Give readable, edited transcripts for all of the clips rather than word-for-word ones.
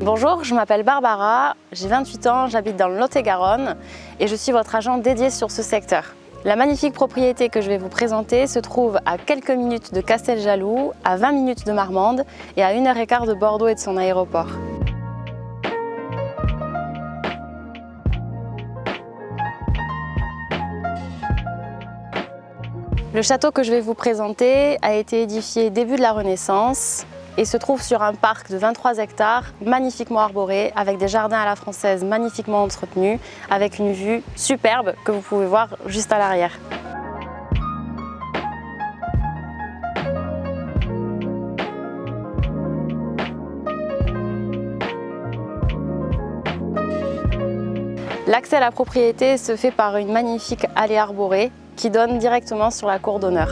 Bonjour, je m'appelle Barbara, j'ai 28 ans, j'habite dans le Lot-et-Garonne et je suis votre agent dédié sur ce secteur. La magnifique propriété que je vais vous présenter se trouve à quelques minutes de Casteljaloux, à 20 minutes de Marmande et à 1h15 de Bordeaux et de son aéroport. Le château que je vais vous présenter a été édifié début de la Renaissance et se trouve sur un parc de 23 hectares magnifiquement arboré avec des jardins à la française magnifiquement entretenus avec une vue superbe que vous pouvez voir juste à l'arrière. L'accès à la propriété se fait par une magnifique allée arborée qui donne directement sur la cour d'honneur.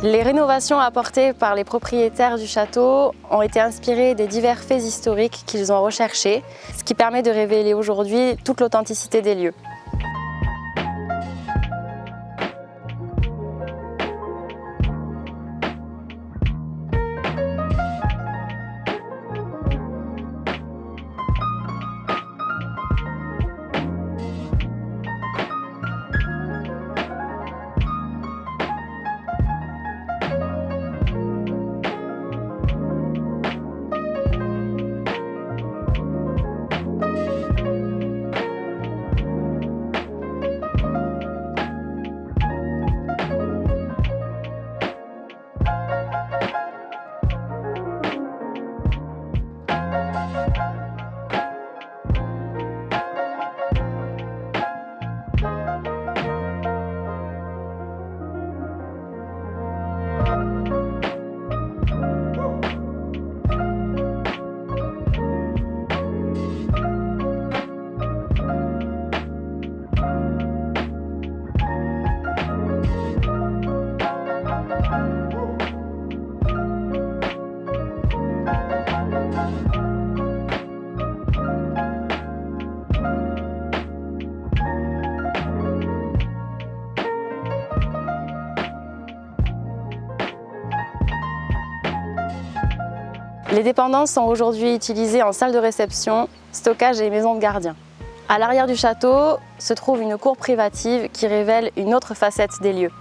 Les rénovations apportées par les propriétaires du château ont été inspirées des divers faits historiques qu'ils ont recherchés, ce qui permet de révéler aujourd'hui toute l'authenticité des lieux. Les dépendances sont aujourd'hui utilisées en salle de réception, stockage et maison de gardien. À l'arrière du château se trouve une cour privative qui révèle une autre facette des lieux.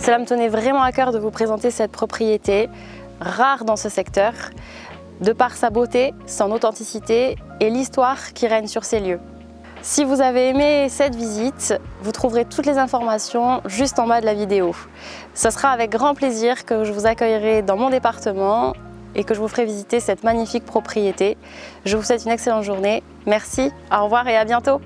Cela me tenait vraiment à cœur de vous présenter cette propriété, rare dans ce secteur, de par sa beauté, son authenticité et l'histoire qui règne sur ces lieux. Si vous avez aimé cette visite, vous trouverez toutes les informations juste en bas de la vidéo. Ce sera avec grand plaisir que je vous accueillerai dans mon département et que je vous ferai visiter cette magnifique propriété. Je vous souhaite une excellente journée. Merci, au revoir et à bientôt.